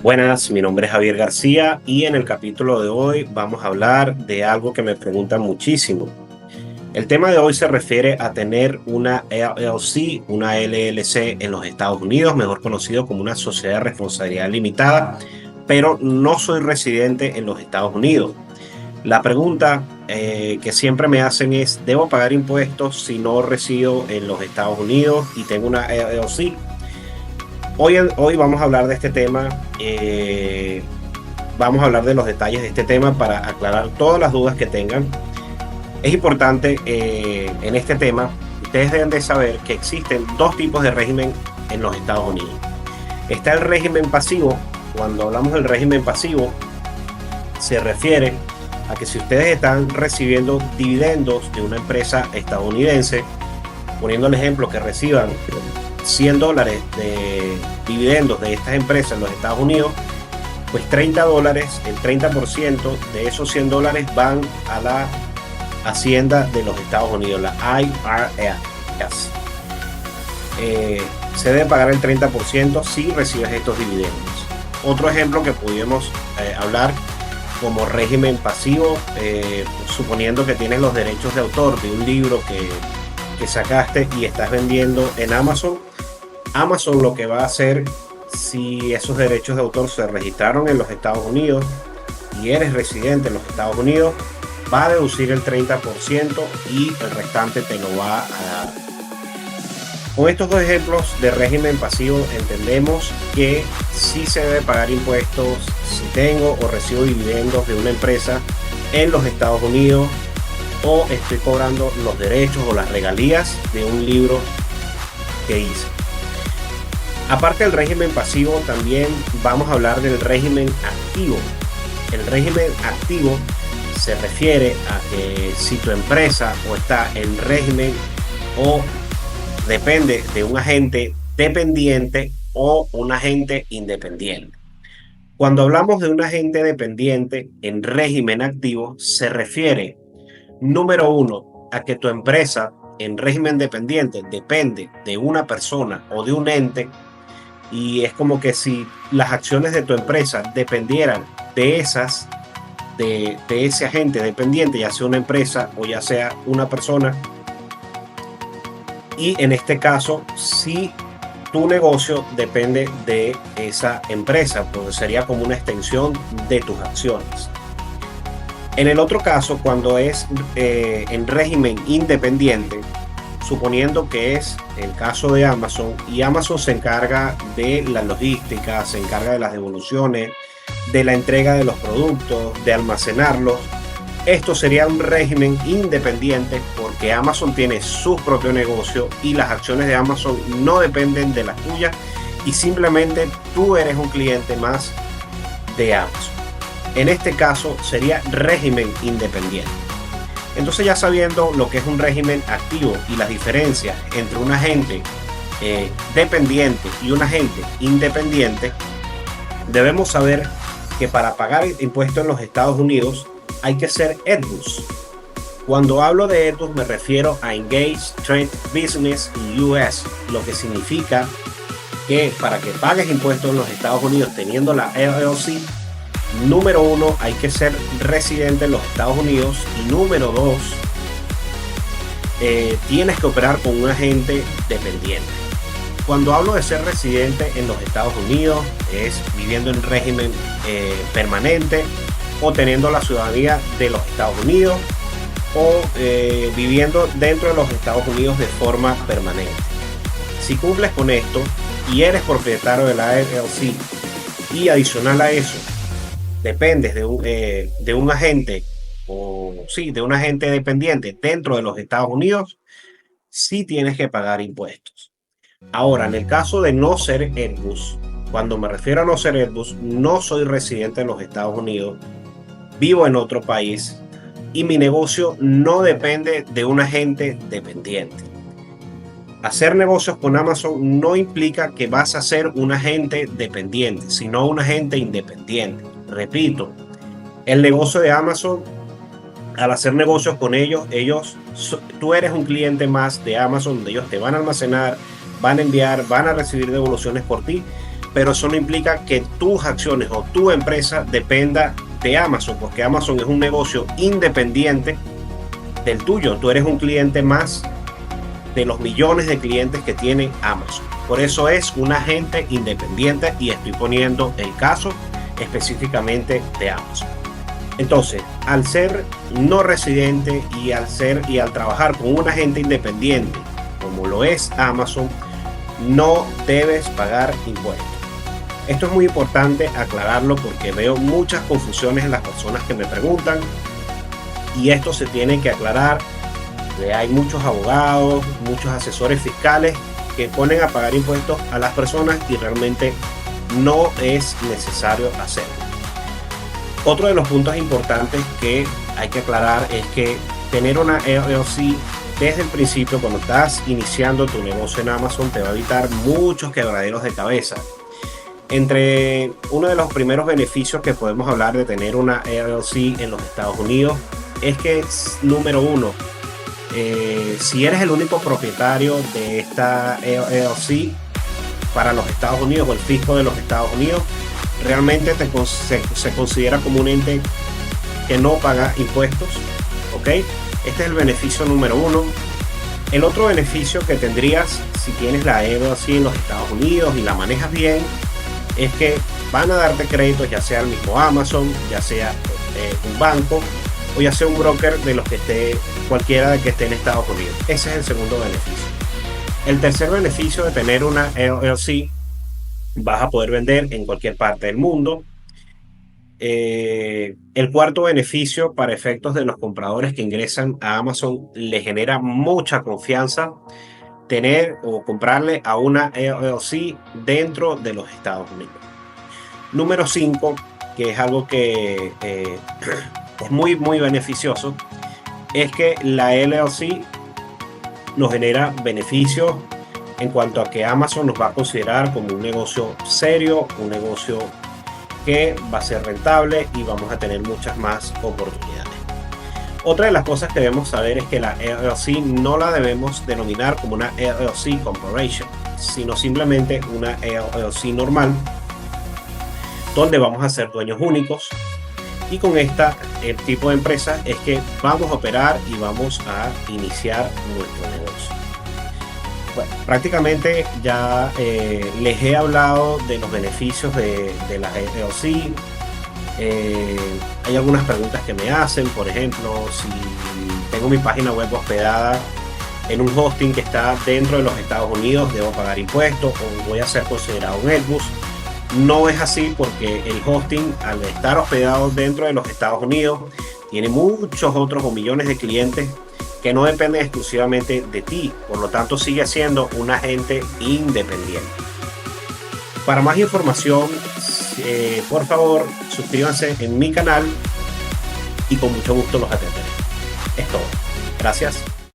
Buenas, mi nombre es Javier García y en el capítulo de hoy vamos a hablar de algo que me preguntan muchísimo. El tema de hoy se refiere a tener una LLC, una LLC en los Estados Unidos, mejor conocido como una sociedad de responsabilidad limitada, pero no soy residente en los Estados Unidos. La pregunta que siempre me hacen es, ¿debo pagar impuestos si no resido en los Estados Unidos y tengo una LLC? Hoy vamos a hablar de este tema. Vamos a hablar de los detalles de este tema para aclarar todas las dudas que tengan. Es importante en este tema, ustedes deben de saber que existen dos tipos de régimen en los Estados Unidos. Está el régimen pasivo. Cuando hablamos del régimen pasivo, se refiere a que si ustedes están recibiendo dividendos de una empresa estadounidense, poniendo el ejemplo que reciban $100 de dividendos de estas empresas en los Estados Unidos, pues $30, el 30% de esos $100 van a la Hacienda de los Estados Unidos, la IRS. Se debe pagar el 30% si recibes estos dividendos. Otro ejemplo que pudimos hablar como régimen pasivo, suponiendo que tienes los derechos de autor de un libro que sacaste y estás vendiendo en Amazon. Amazon lo que va a hacer, si esos derechos de autor se registraron en los Estados Unidos y eres residente en los Estados Unidos, va a deducir el 30% y el restante te lo va a dar. Con estos dos ejemplos de régimen pasivo entendemos que sí se debe pagar impuestos si tengo o recibo dividendos de una empresa en los Estados Unidos o estoy cobrando los derechos o las regalías de un libro que hice. Aparte del régimen pasivo, también vamos a hablar del régimen activo. El régimen activo se refiere a que si tu empresa o está en régimen o depende de un agente dependiente o un agente independiente. Cuando hablamos de un agente dependiente en régimen activo, se refiere, número uno, a que tu empresa en régimen dependiente depende de una persona o de un ente, y es como que si las acciones de tu empresa dependieran de ese agente dependiente, ya sea una empresa o ya sea una persona. Y en este caso, si tu negocio depende de esa empresa, pues sería como una extensión de tus acciones. En el otro caso, cuando es en régimen independiente, suponiendo que es el caso de Amazon, y Amazon se encarga de la logística, se encarga de las devoluciones, de la entrega de los productos, de almacenarlos. Esto sería un régimen independiente porque Amazon tiene su propio negocio y las acciones de Amazon no dependen de las tuyas y simplemente tú eres un cliente más de Amazon. En este caso sería régimen independiente. Entonces, ya sabiendo lo que es un régimen activo y las diferencias entre un agente dependiente y un agente independiente, debemos saber que para pagar impuestos en los Estados Unidos hay que ser EDBUS. Cuando hablo de EDBUS me refiero a Engaged Trade Business US, lo que significa que para que pagues impuestos en los Estados Unidos teniendo la LLC, número uno, hay que ser residente en los Estados Unidos y número dos, tienes que operar con un agente dependiente. Cuando hablo de ser residente en los Estados Unidos es viviendo en régimen permanente o teniendo la ciudadanía de los Estados Unidos o viviendo dentro de los Estados Unidos de forma permanente. Si cumples con esto y eres propietario de la LLC y adicional a eso dependes de un agente de un agente dependiente dentro de los Estados Unidos, sí tienes que pagar impuestos. Ahora, en el caso de no ser EDBUS, cuando me refiero a no ser EDBUS, no soy residente en los Estados Unidos, vivo en otro país y mi negocio no depende de un agente dependiente. Hacer negocios con Amazon no implica que vas a ser un agente dependiente, sino un agente independiente. Repito, el negocio de Amazon, al hacer negocios con ellos, tú eres un cliente más de Amazon, donde ellos te van a almacenar, van a enviar, van a recibir devoluciones por ti, pero eso no implica que tus acciones o tu empresa dependa de Amazon, porque Amazon es un negocio independiente del tuyo. Tú eres un cliente más de los millones de clientes que tiene Amazon. Por eso es un agente independiente y estoy poniendo el caso específicamente de Amazon. Entonces, al ser no residente y al trabajar con un agente independiente, como lo es Amazon, no debes pagar impuestos. Esto es muy importante aclararlo porque veo muchas confusiones en las personas que me preguntan y esto se tiene que aclarar. Hay muchos abogados, muchos asesores fiscales que ponen a pagar impuestos a las personas y realmente no es necesario hacerlo. Otro de los puntos importantes que hay que aclarar es que tener una LLC desde el principio, cuando estás iniciando tu negocio en Amazon, te va a evitar muchos quebraderos de cabeza. Entre uno de los primeros beneficios que podemos hablar de tener una LLC en los Estados Unidos es que, número uno, si eres el único propietario de esta LLC para los Estados Unidos o el fisco de los Estados Unidos, realmente se considera como un ente que no paga impuestos, ¿ok? Este es el beneficio número uno. El otro beneficio que tendrías si tienes la LLC en los Estados Unidos y la manejas bien es que van a darte créditos, ya sea el mismo Amazon, ya sea un banco o ya sea un broker de los que esté, cualquiera de que esté en Estados Unidos. Ese es el segundo beneficio. El tercer beneficio de tener una LLC, vas a poder vender en cualquier parte del mundo. El cuarto beneficio, para efectos de los compradores que ingresan a Amazon, le genera mucha confianza tener o comprarle a una LLC dentro de los Estados Unidos. Número 5, que es algo que es muy beneficioso, es que la LLC nos genera beneficios en cuanto a que Amazon nos va a considerar como un negocio serio, un negocio que va a ser rentable y vamos a tener muchas más oportunidades. Otra de las cosas que debemos saber es que la LLC no la debemos denominar como una LLC Corporation, sino simplemente una LLC normal, donde vamos a ser dueños únicos. Y con el tipo de empresa es que vamos a operar y vamos a iniciar nuestro negocio. Bueno, prácticamente ya les he hablado de los beneficios de la LLC. Hay algunas preguntas que me hacen, por ejemplo, si tengo mi página web hospedada en un hosting que está dentro de los Estados Unidos, ¿debo pagar impuestos o voy a ser considerado un LBUS? No es así, porque el hosting, al estar hospedado dentro de los Estados Unidos, tiene muchos otros o millones de clientes que no dependen exclusivamente de ti, por lo tanto sigue siendo un agente independiente. Para más información, por favor, suscríbanse en mi canal y con mucho gusto los atenderé. Es todo. Gracias.